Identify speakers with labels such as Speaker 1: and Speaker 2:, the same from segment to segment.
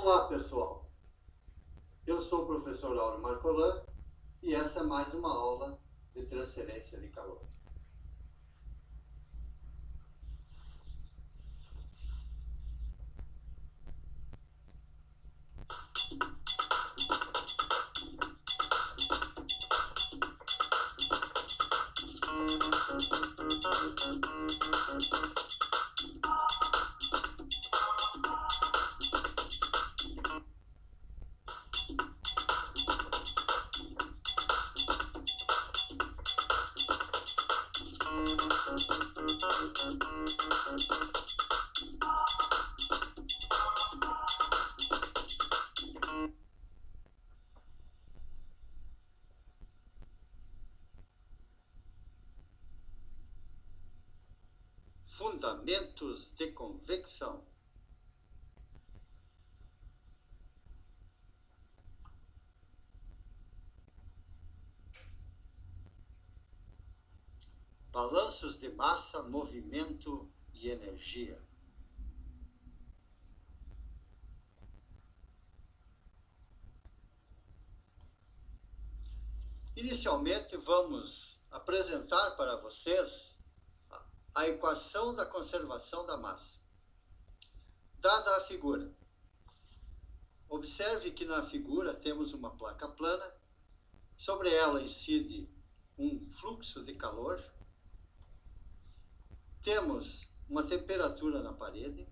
Speaker 1: Olá pessoal, eu sou o professor Auro Marcolan e essa é mais uma aula de transferência de calor. Fundamentos de convecção. Balanços de massa, movimento e energia. Inicialmente, vamos apresentar para vocês a equação da conservação da massa. Dada a figura, observe que na figura temos uma placa plana, sobre ela incide um fluxo de calor, temos uma temperatura na parede,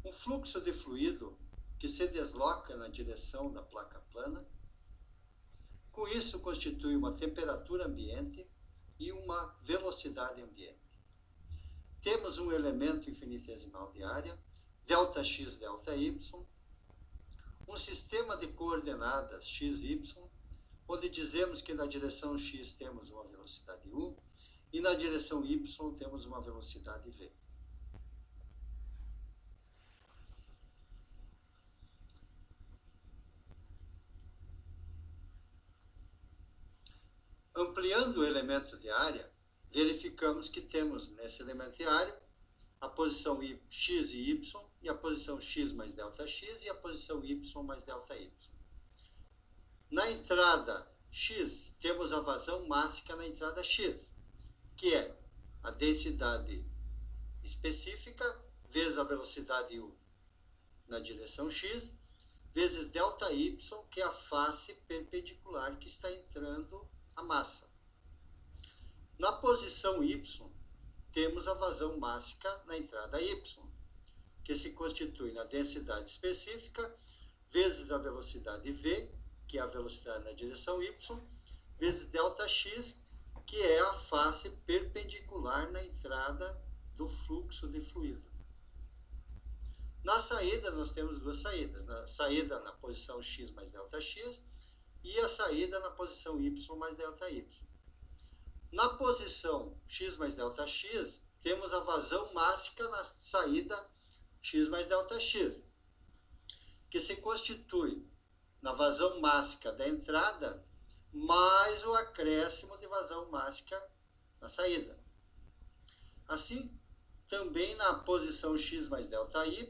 Speaker 1: um fluxo de fluido que se desloca na direção da placa plana, com isso constitui uma temperatura ambiente e uma velocidade ambiente. Temos um elemento infinitesimal de área, ΔX, ΔY, um sistema de coordenadas x, y, onde dizemos que na direção x temos uma velocidade u e na direção y temos uma velocidade v. Ampliando o elemento de área, verificamos que temos nesse elemento de área a posição x e y, e a posição x mais ΔX e a posição y mais ΔY. Na entrada x, temos a vazão mássica na entrada x, que é a densidade específica vezes a velocidade u na direção x, vezes ΔY, que é a face perpendicular que está entrando a massa. Na posição y, temos a vazão mássica na entrada y, que se constitui na densidade específica vezes a velocidade v, que é a velocidade na direção y, vezes ΔX, que é a face perpendicular na entrada do fluxo de fluido. Na saída, nós temos duas saídas. Na saída na posição x mais ΔX e a saída na posição y mais ΔY. Na posição x mais ΔX, temos a vazão mássica na saída x mais ΔX, que se constitui na vazão mássica da entrada mais o acréscimo de vazão mássica na saída. Assim, também na posição x mais ΔY,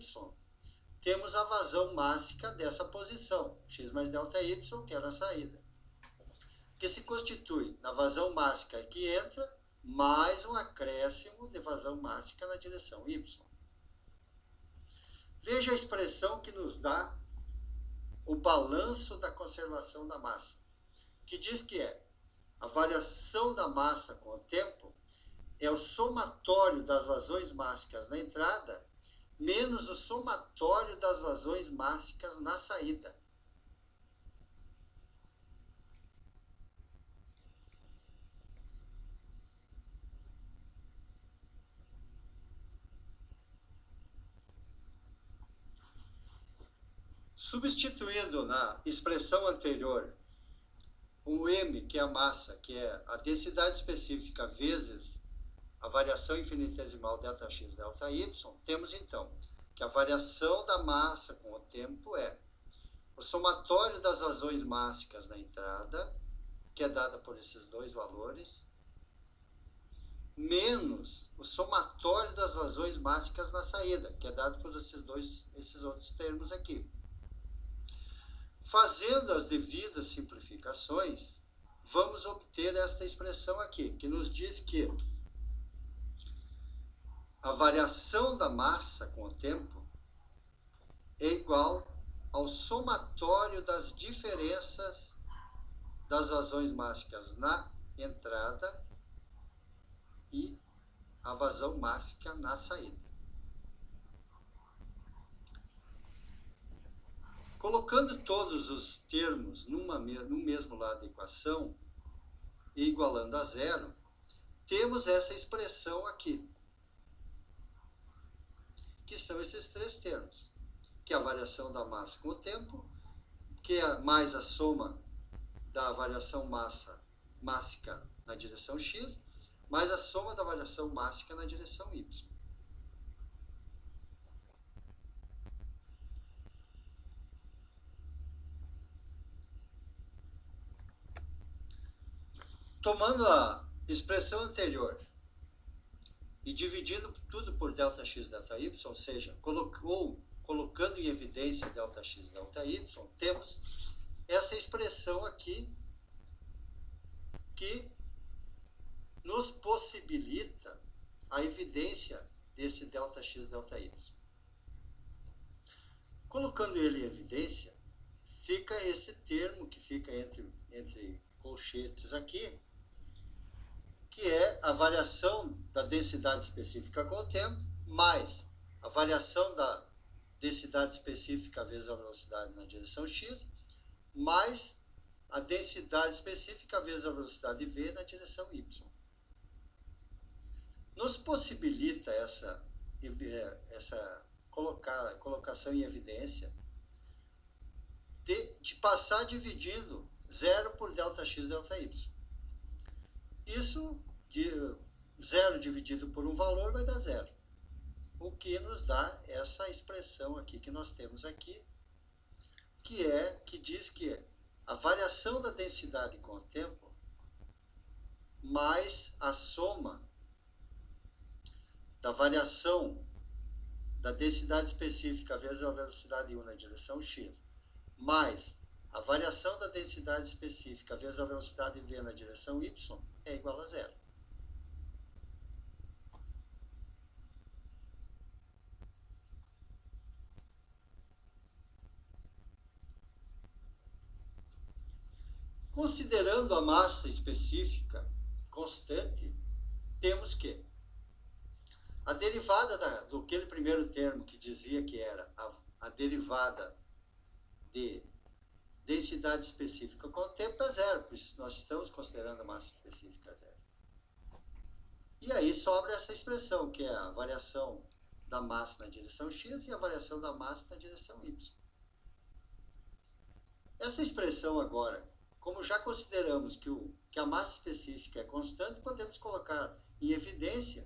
Speaker 1: temos a vazão mássica dessa posição, x mais ΔY, que era a saída, que se constitui na vazão mássica que entra, mais um acréscimo de vazão mássica na direção y. Veja a expressão que nos dá o balanço da conservação da massa, que diz que é a variação da massa com o tempo é o somatório das vazões mássicas na entrada menos o somatório das vazões mássicas na saída. Substituindo na expressão anterior o m, que é a massa, que é a densidade específica vezes a variação infinitesimal ΔX, ΔY, temos então que a variação da massa com o tempo é o somatório das vazões mássicas na entrada, que é dada por esses dois valores, menos o somatório das vazões mássicas na saída, que é dado por esses outros termos aqui. Fazendo as devidas simplificações, vamos obter esta expressão aqui, que nos diz que a variação da massa com o tempo é igual ao somatório das diferenças das vazões mássicas na entrada e a vazão mássica na saída. Colocando todos os termos no mesmo lado da equação e igualando a zero, temos essa expressão aqui, que são esses três termos, que é a variação da massa com o tempo, que é mais a soma da variação mássica na direção x, mais a soma da variação mássica na direção y. Tomando a expressão anterior e dividindo tudo por ΔX, ΔY, ou seja, colocando em evidência ΔX, ΔY, temos essa expressão aqui que nos possibilita a evidência desse ΔX, ΔY. Colocando ele em evidência, fica esse termo que fica entre colchetes aqui, que é a variação da densidade específica com o tempo, mais a variação da densidade específica vezes a velocidade na direção x, mais a densidade específica vezes a velocidade v na direção y. Nos possibilita essa colocação em evidência de passar dividindo 0 por ΔX, ΔY. Isso, 0 dividido por um valor vai dar 0. O que nos dá essa expressão aqui que nós temos aqui, que diz que a variação da densidade com o tempo mais a soma da variação da densidade específica vezes a velocidade u na direção x, mais a variação da densidade específica vezes a velocidade v na direção y é igual a 0. Considerando a massa específica constante, temos que a derivada daquele primeiro termo que dizia que era a derivada de densidade específica com o tempo é 0, por isso nós estamos considerando a massa específica 0. E aí sobra essa expressão, que é a variação da massa na direção x e a variação da massa na direção y. Essa expressão agora, como já consideramos que a massa específica é constante, podemos colocar em evidência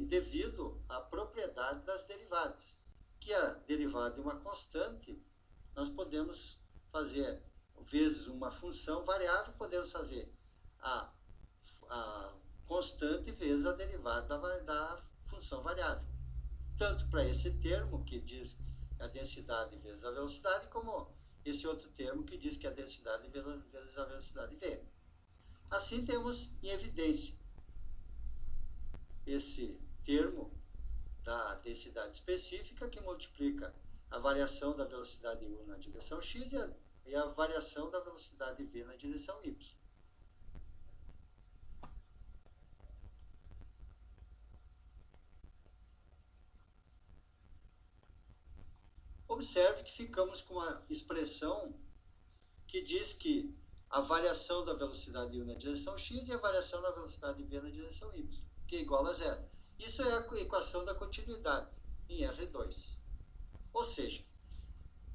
Speaker 1: devido à propriedade das derivadas, que a derivada de uma constante, nós podemos fazer vezes uma função variável, podemos fazer a constante vezes a derivada da função variável. Tanto para esse termo, que diz a densidade vezes a velocidade, como esse outro termo que diz que a densidade vezes a velocidade v. Assim, temos em evidência esse termo da densidade específica, que multiplica a variação da velocidade u na direção x e a variação da velocidade v na direção y. Observe que ficamos com uma expressão que diz que a variação da velocidade u na direção x e a variação da velocidade v na direção y, que é igual a 0. Isso é a equação da continuidade em R2. Ou seja,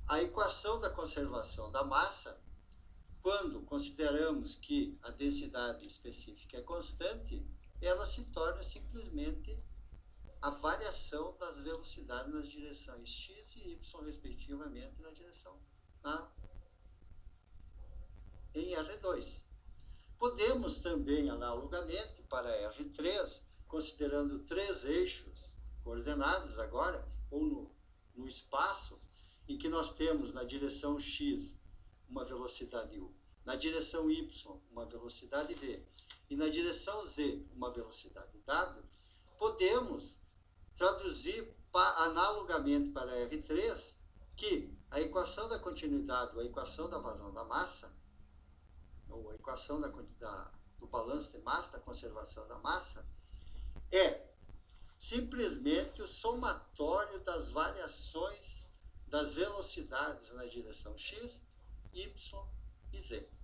Speaker 1: a equação da conservação da massa, quando consideramos que a densidade específica é constante, ela se torna simplesmente a variação das velocidades nas direções x e y, respectivamente, na direção em R2. Podemos também, analogamente, para R3, considerando três eixos coordenados agora, ou no espaço, em que nós temos na direção x uma velocidade u, na direção y uma velocidade v e na direção z uma velocidade w, podemos traduzir analogamente para R3 que a equação da continuidade ou a equação da vazão da massa, ou a equação do balanço de massa, da conservação da massa, é simplesmente o somatório das variações das velocidades na direção x, y e z.